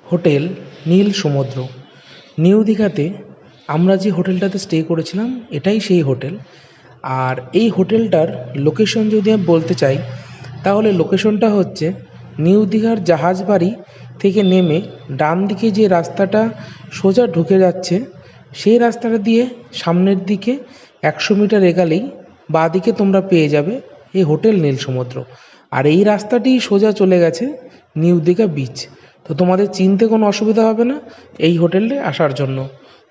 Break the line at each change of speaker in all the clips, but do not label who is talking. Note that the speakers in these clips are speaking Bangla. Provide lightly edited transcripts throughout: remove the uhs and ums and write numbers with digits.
হোটেল নীল সমুদ্র। নিউ দীঘাতে আমরা যে হোটেলটাতে স্টে করেছিলাম এটাই সেই হোটেল। আর এই হোটেলটার লোকেশন যদি আমি বলতে চাই তাহলে লোকেশনটা হচ্ছে নিউ দীঘার জাহাজবাড়ি থেকে নেমে ডান দিকে যে রাস্তাটা সোজা ঢুকে যাচ্ছে সেই রাস্তাটা দিয়ে সামনের দিকে 100 মিটার এগালেই বাঁ দিকে তোমরা পেয়ে যাবে এই হোটেল নীল সমুদ্র। আর এই রাস্তাটি সোজা চলে গেছে নিউ দীঘা বিচ। তো তোমাদের চিনতে কোনো অসুবিধা হবে না এই হোটেলে আসার জন্য।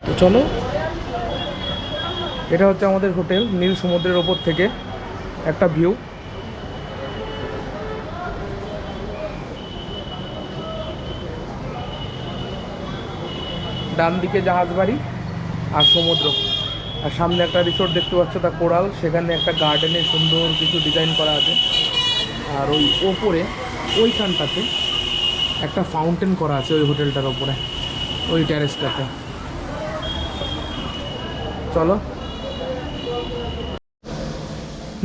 তো চলো, এটা হচ্ছে আমাদের হোটেল নীল সমুদ্রের ওপর থেকে একটা ভিউ। ডান দিকে জাহাজবাড়ি আর সমুদ্র, আর সামনে একটা রিসোর্ট দেখতে পাচ্ছ, তা কোরাল, সেখানে একটা গার্ডেনে সুন্দর কিছু ডিজাইন করা আছে। আর ওই ওপরে ওইখানটাতে একটা ফাউন্টেন করা আছে ওই হোটেলটার ওপরে, ওই ট্যারেসটাতে। চলো,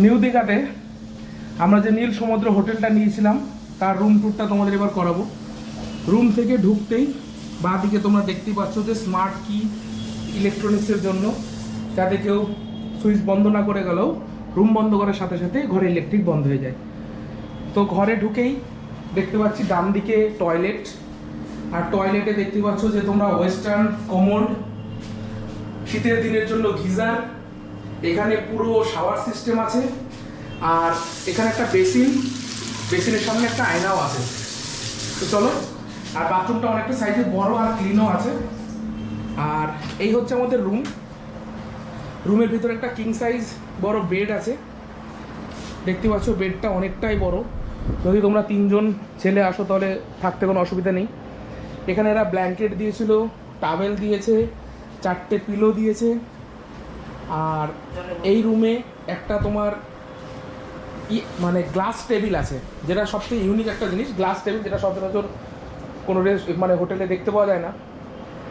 নিউ দীঘাতে আমরা যে নীল সমুদ্র হোটেলটা নিয়েছিলাম তার রুম ট্যুরটা তোমাদের এবার করাবো। রুম থেকে ঢুকতেই বাঁ দিকে তোমরা দেখতেই পাচ্ছ যে স্মার্ট কি ইলেকট্রনিক্সের জন্য, যাতে কেউ সুইচ বন্ধ না করে গেলেও রুম বন্ধ করার সাথে সাথে ঘরে ইলেকট্রিক বন্ধ হয়ে যায়। তো ঘরে ঢুকেই দেখতে পাচ্ছি ডান দিকে টয়লেট, আর টয়লেটে দেখতে পাচ্ছ যে তোমরা ওয়েস্টার্ন কমোড, শীতের দিনের জন্য গিজার, এখানে পুরো শাওয়ার সিস্টেম আছে, আর এখানে একটা বেসিনের সামনে একটা আয়নাও আছে। তো চলো, আর বাথরুমটা অনেকটা সাইজে বড় আর ক্লিনও আছে। আর এই হচ্ছে আমাদের রুম। রুমের ভিতরে একটা কিং সাইজ বড় বেড আছে, দেখতে পাচ্ছ বেডটা অনেকটাই বড়। যদি তোমরা 3 জন ছেলে আসো তাহলে থাকতে কোনো অসুবিধা নেই। এখানে এরা ব্ল্যাঙ্কেট দিয়েছিল, টাওয়েল দিয়েছে, 4টে পিলো দিয়েছে। আর এই রুমে একটা তোমার মানে গ্লাস টেবিল আছে, যেটা সবথেকে ইউনিক একটা জিনিস, গ্লাস টেবিল, যেটা সচরাচর কোনো মানে হোটেলে দেখতে পাওয়া যায় না।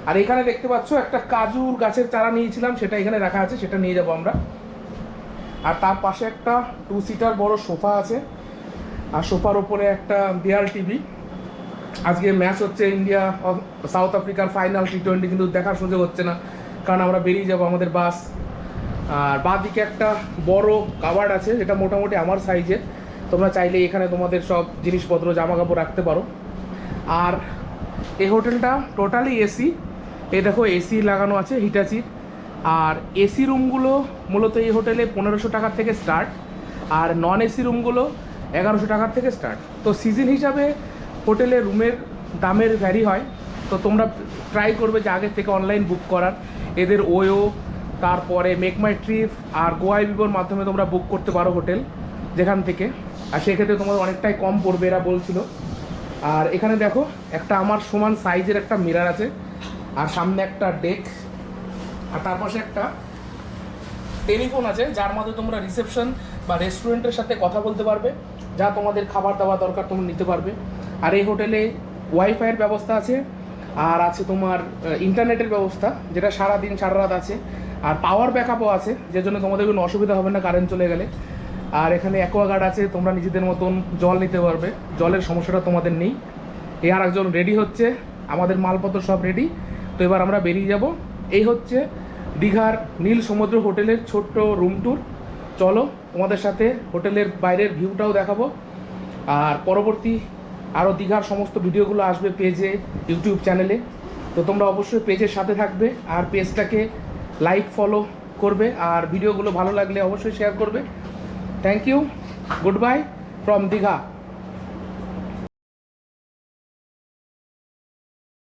আর এখানে দেখতে পাচ্ছ একটা কাজুর গাছের চারা নিয়েছিলাম, সেটা এখানে রাখা আছে, সেটা নিয়ে যাব আমরা। আর তার পাশে একটা 2 সিটার বড় সোফা আছে, আর সোফার ওপরে একটা দেয়াল টিভি। আজকে ম্যাচ হচ্ছে ইন্ডিয়া সাউথ আফ্রিকার ফাইনাল T20, কিন্তু দেখার সুযোগ হচ্ছে না কারণ আমরা বেরিয়ে যাব আমাদের বাস। আর বাঁ দিকে একটা বড় কাভার্ড আছে, যেটা মোটামুটি আমার সাইজের। তোমরা চাইলে এখানে তোমাদের সব জিনিসপত্র জামা কাপড় রাখতে পারো। আর এই হোটেলটা টোটালি এসি, এই দেখো এসি লাগানো আছে হিটাচির। আর এসি রুমগুলো মূলত এই হোটেলে 1500 টাকার থেকে স্টার্ট, আর নন এসি রুমগুলো 1100 টাকার থেকে স্টার্ট। তো সিজন হিসাবে হোটেলে রুমের দামের ভ্যারি হয়। তো তোমরা ট্রাই করবে যে আগের থেকে অনলাইন বুক করার। এদের ওয়ো, তারপরে মেক মাই ট্রিপ আর গোয়াই বিবোর মাধ্যমে তোমরা বুক করতে পারো হোটেল যেখান থেকে, আর সেক্ষেত্রে তোমাদের অনেকটাই কম পড়বে এরা বলছিল। আর এখানে দেখো একটা আমার সমান সাইজের একটা মিরর আছে, আর সামনে একটা ডেক, আর তার পাশে একটা টেলিফোন আছে, যার মাধ্যমে তোমরা রিসেপশন বা রেস্টুরেন্টের সাথে কথা বলতে পারবে, যা তোমাদের খাবার দাবার দরকার তোমরা নিতে পারবে। আর এই হোটেলে ওয়াইফাইয়ের ব্যবস্থা আছে, আর আছে তোমার ইন্টারনেটের ব্যবস্থা, যেটা সারাদিন সারা রাত আছে। আর পাওয়ার ব্যাকআপও আছে, যে জন্য তোমাদের কোনো অসুবিধা হবে না কারেন্ট চলে গেলে। আর এখানে অ্যাকোয়াগার্ড আছে, তোমরা নিজেদের মতন জল নিতে পারবে, জলের সমস্যাটা তোমাদের নেই। এই আর একজন রেডি হচ্ছে, আমাদের মালপত্র সব রেডি। তো এবার আমরা বেরিয়ে যাব। এই হচ্ছে দীঘার নীল সমুদ্র হোটেলের ছোট্ট রুম ট্যুর। চলো, তোমাদের সাথে হোটেলের বাইরের ভিউটাও দেখাবো। আর পরবর্তী আরও দীঘার সমস্ত ভিডিওগুলো আসবে পেজে, ইউটিউব চ্যানেলে। তো তোমরা অবশ্যই পেজের সাথে থাকবে, আর পেজটাকে লাইক ফলো করবে, আর ভিডিওগুলো ভালো লাগলে অবশ্যই শেয়ার করবে। Thank you, goodbye from Digha.